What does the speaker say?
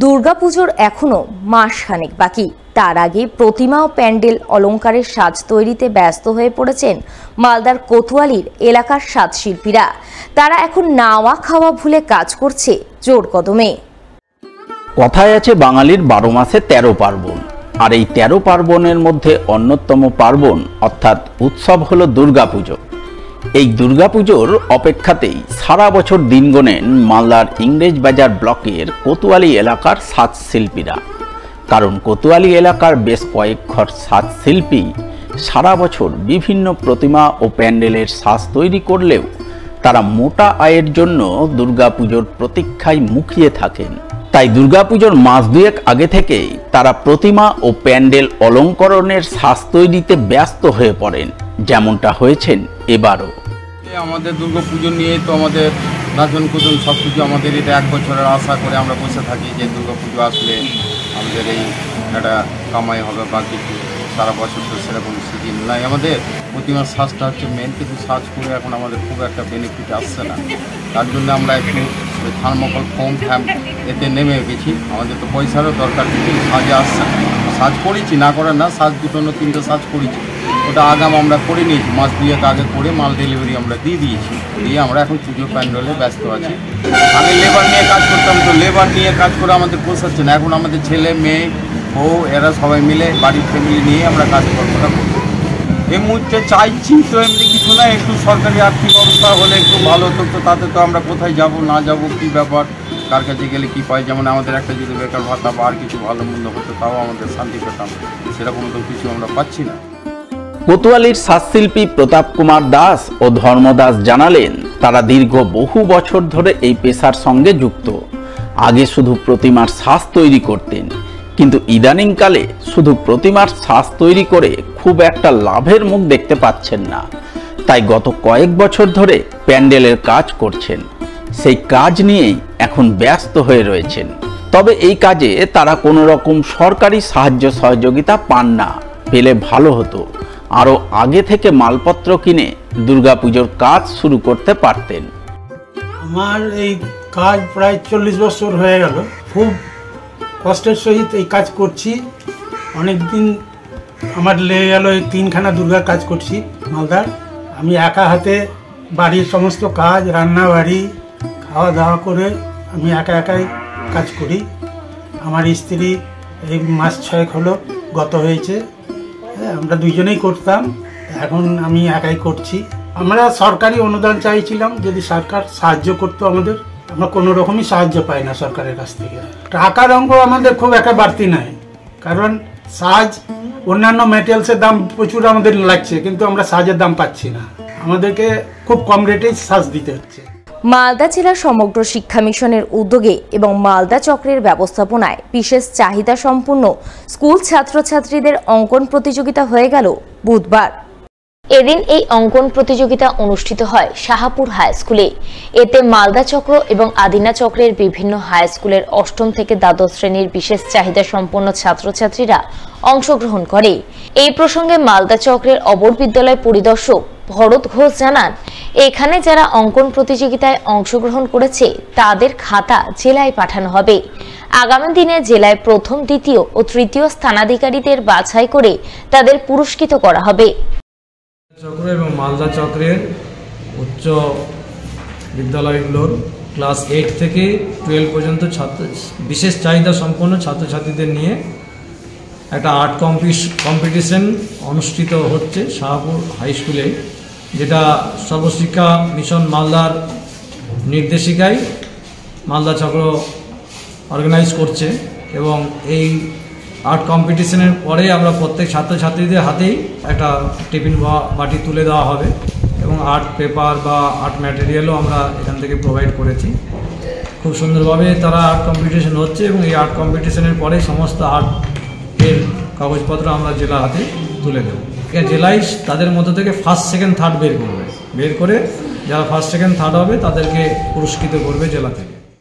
দুর্গাপুজোর এখনো মাসখানেক বাকি। তার আগে প্রতিমা ও প্যান্ডেল অলংকারের সাজ তৈরিতে ব্যস্ত হয়ে পড়েছেন মালদার কোতোয়ালির এলাকার সাজশিল্পীরা। তারা এখন নাওয়া খাওয়া ভুলে কাজ করছে জোর কদমে। কথায় আছে বাঙালির 12 মাসে 13 পার্বণ, আর এই 13 পার্বণের মধ্যে অন্যতম পার্বণ অর্থাৎ উৎসব হলো দুর্গাপুজো। এই দুর্গাপুজোর অপেক্ষাতেই সারা বছর দিন গোনেন মালদার ইংরেজবাজার ব্লকের কোতোয়ালি এলাকার সাজশিল্পীরা। কারণ কোতোয়ালি এলাকার বেশ কয়েক ঘর সাজশিল্পী সারা বছর বিভিন্ন প্রতিমা ও প্যান্ডেলের সাজ তৈরি করলেও তারা মোটা আয়ের জন্য দুর্গাপুজোর প্রতীক্ষায় মুখিয়ে থাকেন। তাই দুর্গাপুজোর মাস দুয়েক আগে থেকেই তারা প্রতিমা ও প্যান্ডেল অলঙ্করণের সাজ তৈরিতে ব্যস্ত হয়ে পড়েন, যেমনটা হয়েছেন এবারও। আমাদের দুর্গাপুজো নিয়ে তো আমাদের নাচন কুদন সব কিছু আমাদের এটা এক বছরের আশা করে আমরা বসে থাকি যে দুর্গাপুজো আসলে আমাদের এই একটা কামাই হবে বা কিছু। সারা বছর তো সেরকম সিজন নাই আমাদের। প্রতিমার সাজটা হচ্ছে মেন, কিন্তু সাজ করে এখন আমাদের খুব একটা বেনিফিট আসছে না। তার জন্য আমরা একটু থার্মোকল ফোম এতে নেমে গেছি। আমাদের তো পয়সারও দরকার, কিন্তু সাজে আসছে না। সাজ করেছি, না করে না, সাজ 2-3টে সাজ করেছি। ওটা আগাম আমরা করে নিয়েছি, মাস দুয়েক আগে করে মাল ডেলিভারি আমরা দিয়ে দিয়েছি। দিয়ে আমরা এখন পুজো প্যান্ডেলে ব্যস্ত আছি। আগে লেবার নিয়ে কাজ করতাম, তো লেবার নিয়ে কাজ করে আমাদের পোষাচ্ছে না। এখন আমাদের ছেলে মেয়ে বউ এরা সবাই মিলে বাড়ির ফ্যামিলি নিয়ে আমরা কাজকর্মটা করবো। এই মুহূর্তে চাইছি তো এমনি কিছু না, একটু সরকারি আর্থিক অবস্থা হলে একটু ভালো হতো। তো তাতে তো আমরা কোথায় যাব না যাব, কী ব্যাপার, কার কাছে গেলে কী পাই। যেমন আমাদের একটা যদি বেকার ভাতা বা আর কিছু ভালো মন্দ হতো তাও আমাদের শান্তি পেতাম, সেরকম তো কিছু আমরা পাচ্ছি না। কোতোয়ালির সাজশিল্পী প্রতাপ কুমার দাস ও ধর্ম দাস জানালেন, তারা দীর্ঘ বহু বছর ধরে এই পেশার সঙ্গে যুক্ত। আগে শুধু প্রতিমার সাজ তৈরি করতেন, কিন্তু ইদানিংকালে শুধু প্রতিমার সাজ তৈরি করে খুব একটা লাভের মুখ দেখতে পাচ্ছেন না। তাই গত কয়েক বছর ধরে প্যান্ডেলের কাজ করছেন। সেই কাজ নিয়েই এখন ব্যস্ত হয়ে রয়েছেন। তবে এই কাজে তারা কোনো রকম সরকারি সাহায্য সহযোগিতা পান না। পেলে ভালো হতো, আরও আগে থেকে মালপত্র কিনে দুর্গাপুজোর কাজ শুরু করতে পারতেন। আমার এই কাজ প্রায় 40 বছর হয়ে গেল। খুব কষ্টের সহিত এই কাজ করছি। অনেক দিন আমার লেগে গেল, এই 3খানা দুর্গার কাজ করছি মালদার। আমি একা হাতে বাড়ির সমস্ত কাজ, রান্না বাড়ি, খাওয়া দাওয়া করে আমি একাই কাজ করি। আমার স্ত্রী এই মাস 6 হলো গত হয়েছে। আমরা দুইজনেই করতাম, এখন আমি একাই করছি। আমরা সরকারি অনুদান চাইছিলাম, যদি সরকার সাহায্য করতো আমাদের। আমরা কোনো রকমই সাহায্য পাই না সরকারের কাছ থেকে। টাকার অঙ্ক আমাদের খুব একটা বাড়তি নাই, কারণ সাজ অন্যান্য ম্যাটেরিয়ালসের দাম প্রচুর আমাদের লাগছে, কিন্তু আমরা সাজের দাম পাচ্ছি না। আমাদেরকে খুব কম রেটেই সাজ দিতে হচ্ছে। মালদা জেলা সমগ্র শিক্ষা মিশনের উদ্যোগে এবং মালদা চক্রের ব্যবস্থাপনায় বিশেষ চাহিদা সম্পন্ন স্কুল ছাত্রছাত্রীদের অঙ্কন প্রতিযোগিতা হয়ে গেল বুধবার। এদিন এই অঙ্কন প্রতিযোগিতা অনুষ্ঠিত হয় শাহাপুর হাই স্কুলে। এতে মালদা চক্র এবং আদিনা চক্রের বিভিন্ন হাই স্কুলের 8ম থেকে দ্বাদশ শ্রেণীর বিশেষ চাহিদা সম্পন্ন ছাত্রছাত্রীরা অংশগ্রহণ করে। এই প্রসঙ্গে মালদা চক্রের অবর বিদ্যালয় পরিদর্শক ভরত ঘোষ জানান, এখানে যারা অঙ্কন প্রতিযোগিতায় অংশগ্রহণ করেছে তাদের খাতা জেলায় পাঠানো হবে। আগামী দিনে জেলায় প্রথম, দ্বিতীয় ও তৃতীয় স্থানাধিকারীদের বাছাই করে তাদের পুরস্কৃত করা হবে। চক্র এবং মালদা চক্রের উচ্চ বিদ্যালয়গুলোর ক্লাস 8 থেকে 12 পর্যন্ত বিশেষ চাহিদা সম্পন্ন ছাত্রছাত্রীদের নিয়ে একটা আর্ট কম্পিটিশন অনুষ্ঠিত হচ্ছে শাহপুর হাই স্কুলে, যেটা সর্বশিক্ষা মিশন মালদার নির্দেশিকায় মালদা চক্র অর্গানাইজ করছে। এবং এই আর্ট কম্পিটিশনের পরে আমরা প্রত্যেক ছাত্রছাত্রীদের হাতেই একটা টিফিন বাটি তুলে দেওয়া হবে, এবং আর্ট পেপার বা আর্ট ম্যাটেরিয়ালও আমরা এখান থেকে প্রোভাইড করেছি। খুব সুন্দরভাবে তারা আর্ট কম্পিটিশন হচ্ছে, এবং এই আর্ট কম্পিটিশনের পরে সমস্ত আর্টের কাগজপত্র আমরা জেলা হাতে তুলে দেব। জেলায় তাদের মধ্য থেকে ফার্স্ট, সেকেন্ড, থার্ড বের করে যারা ফার্স্ট, সেকেন্ড, থার্ড হবে তাদেরকে পুরস্কৃত করবে জেলা থেকে।